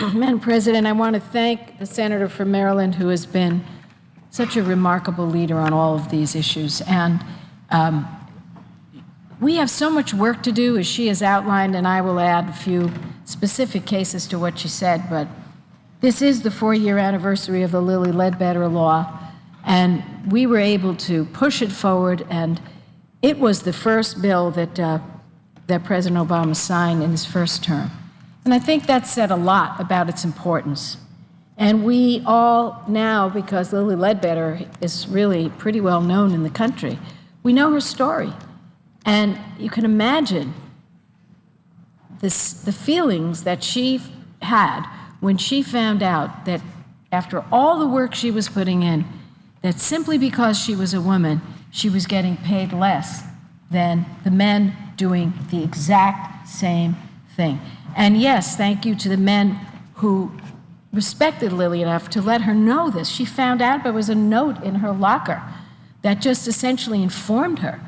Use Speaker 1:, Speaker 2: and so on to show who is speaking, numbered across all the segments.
Speaker 1: Madam President, I want to thank the senator from Maryland who has been such a remarkable leader on all of these issues. And we have so much work to do, as she has outlined, and I will add a few specific cases to what she said. But this is the 4-year anniversary of the Lilly Ledbetter law, and we were able to push it forward. And it was the first bill that that President Obama signed in his first term. And I think that said a lot about its importance. And we all now, because Lilly Ledbetter is really pretty well known in the country, we know her story. And you can imagine the feelings that she had when she found out that after all the work she was putting in, that simply because she was a woman, she was getting paid less than the men doing the exact same thing. And yes, thank you to the men who respected Lilly enough to let her know this. She found out there was a note in her locker that just essentially informed her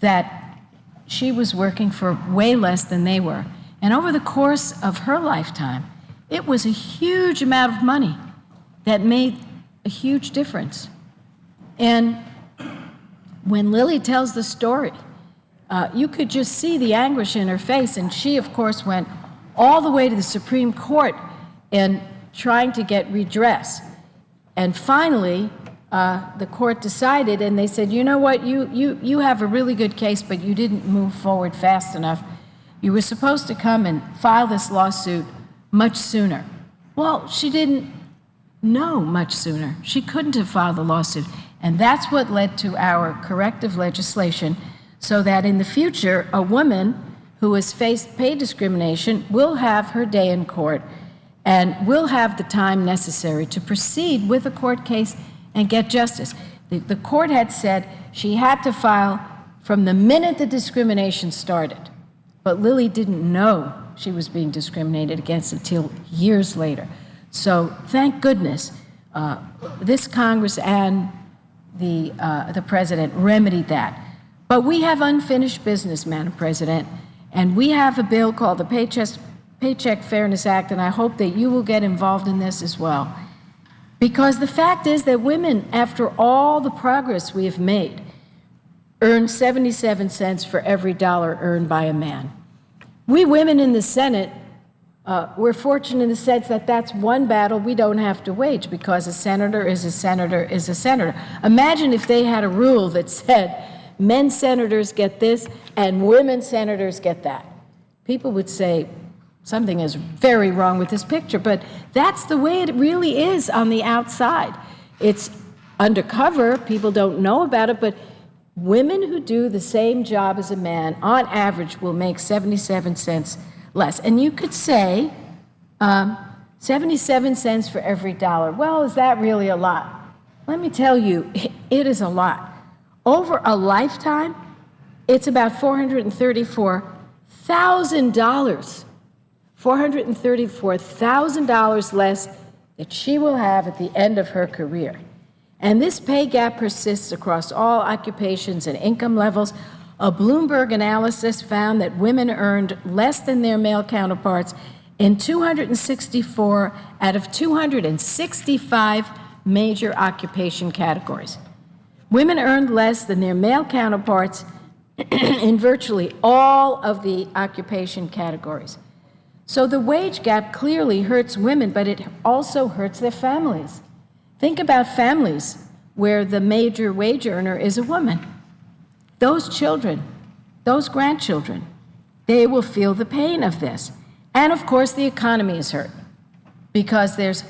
Speaker 1: that she was working for way less than they were. And over the course of her lifetime, it was a huge amount of money that made a huge difference. And when Lilly tells the story, you could just see the anguish in her face. And she, of course, went all the way to the Supreme Court in trying to get redress. And finally, the court decided, and they said, you know what, you have a really good case, but you didn't move forward fast enough. You were supposed to come and file this lawsuit much sooner. Well, she didn't know much sooner. She couldn't have filed the lawsuit. And that's what led to our corrective legislation, so that in the future, a woman who has faced pay discrimination will have her day in court and will have the time necessary to proceed with a court case and get justice. The court had said she had to file from the minute the discrimination started, but Lilly didn't know she was being discriminated against until years later. So thank goodness this Congress and the President remedied that. But we have unfinished business, Madam President, and we have a bill called the Paycheck Fairness Act, and I hope that you will get involved in this as well. Because the fact is that women, after all the progress we have made, earn 77 cents for every dollar earned by a man. We women in the Senate, we're fortunate in the sense that that's one battle we don't have to wage, because a senator is a senator is a senator. Imagine if they had a rule that said men senators get this and women senators get that. People would say something is very wrong with this picture, but that's the way it really is on the outside. It's undercover, people don't know about it, but women who do the same job as a man, on average, will make 77 cents less. And you could say 77 cents for every dollar. Well, is that really a lot? Let me tell you, it is a lot. Over a lifetime, it's about $434,000. $434,000 less that she will have at the end of her career. And this pay gap persists across all occupations and income levels. A Bloomberg analysis found that women earned less than their male counterparts in 264 out of 265 major occupation categories. Women earned less than their male counterparts in virtually all of the occupation categories. So the wage gap clearly hurts women, but it also hurts their families. Think about families where the major wage earner is a woman. Those children, those grandchildren, they will feel the pain of this. And of course, the economy is hurt because there's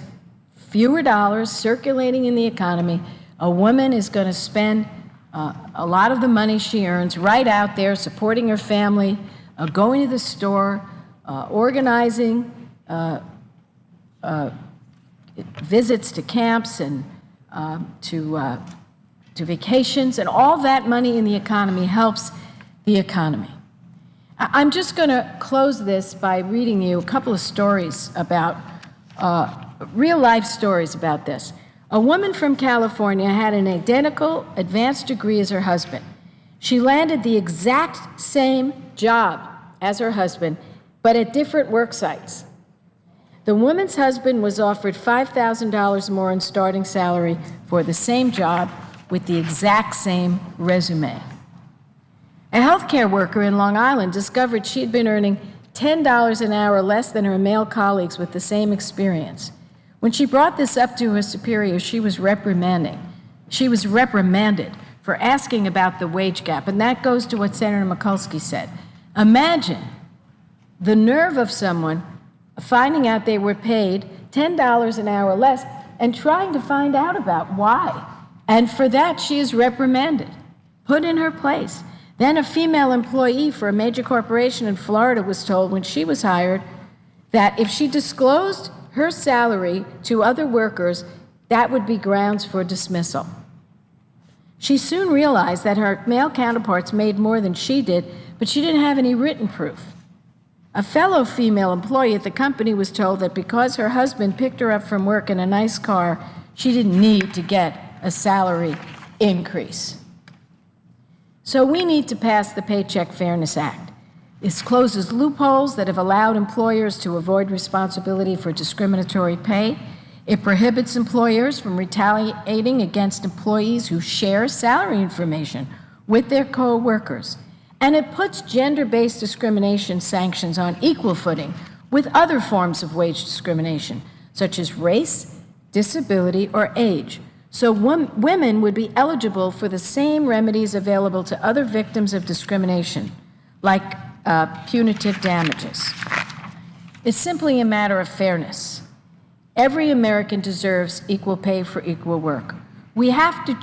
Speaker 1: fewer dollars circulating in the economy. A woman is going to spend a lot of the money she earns right out there supporting her family, going to the store, organizing visits to camps and to vacations, and all that money in the economy helps the economy. I'm just going to close this by reading you a couple of stories about, real-life stories about this. A woman from California had an identical advanced degree as her husband. She landed the exact same job as her husband, but at different work sites. The woman's husband was offered $5,000 more in starting salary for the same job with the exact same resume. A healthcare worker in Long Island discovered she'd been earning $10 an hour less than her male colleagues with the same experience. When she brought this up to her superior, she was reprimanded for asking about the wage gap, and that goes to what Senator Mikulski said. Imagine the nerve of someone finding out they were paid $10 an hour less and trying to find out about why. And for that, she is reprimanded, put in her place. Then a female employee for a major corporation in Florida was told when she was hired that if she disclosed her salary to other workers, that would be grounds for dismissal. She soon realized that her male counterparts made more than she did, but she didn't have any written proof. A fellow female employee at the company was told that because her husband picked her up from work in a nice car, she didn't need to get a salary increase. So we need to pass the Paycheck Fairness Act. This closes loopholes that have allowed employers to avoid responsibility for discriminatory pay. It prohibits employers from retaliating against employees who share salary information with their co-workers. And it puts gender-based discrimination sanctions on equal footing with other forms of wage discrimination, such as race, disability, or age. So women would be eligible for the same remedies available to other victims of discrimination, like punitive damages. It's simply a matter of fairness. Every American deserves equal pay for equal work. We have to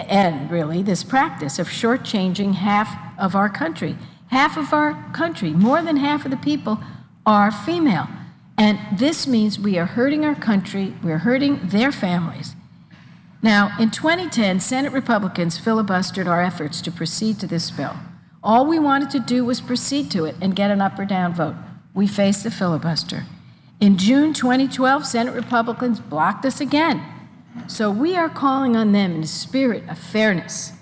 Speaker 1: end, really, this practice of shortchanging half of our country. Half of our country, more than half of the people, are female. And this means we are hurting our country, we're hurting their families. Now, in 2010, Senate Republicans filibustered our efforts to proceed to this bill. All we wanted to do was proceed to it and get an up or down vote. We faced the filibuster. In June 2012, Senate Republicans blocked us again. So we are calling on them in a spirit of fairness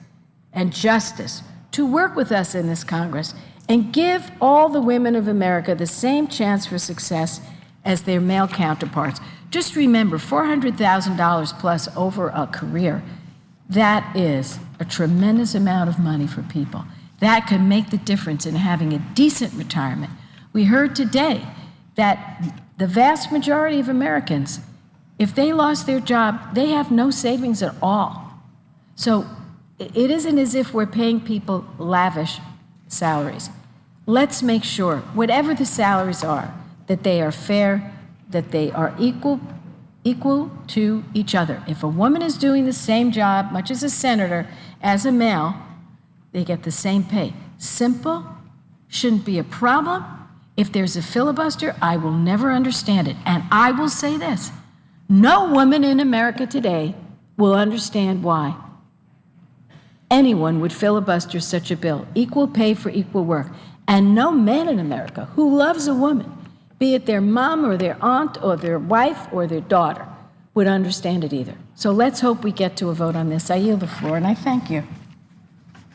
Speaker 1: and justice to work with us in this Congress and give all the women of America the same chance for success as their male counterparts. Just remember, $400,000 plus over a career, that is a tremendous amount of money for people. That could make the difference in having a decent retirement. We heard today that the vast majority of Americans, if they lost their job, they have no savings at all. So it isn't as if we're paying people lavish salaries. Let's make sure, whatever the salaries are, that they are fair, that they are equal to each other. If a woman is doing the same job, much as a senator, as a male, they get the same pay. Simple, shouldn't be a problem. If there's a filibuster, I will never understand it. And I will say this, no woman in America today will understand why anyone would filibuster such a bill, equal pay for equal work. And no man in America who loves a woman, be it their mom or their aunt or their wife or their daughter, would understand it either. So let's hope we get to a vote on this. I yield the floor, and I thank you.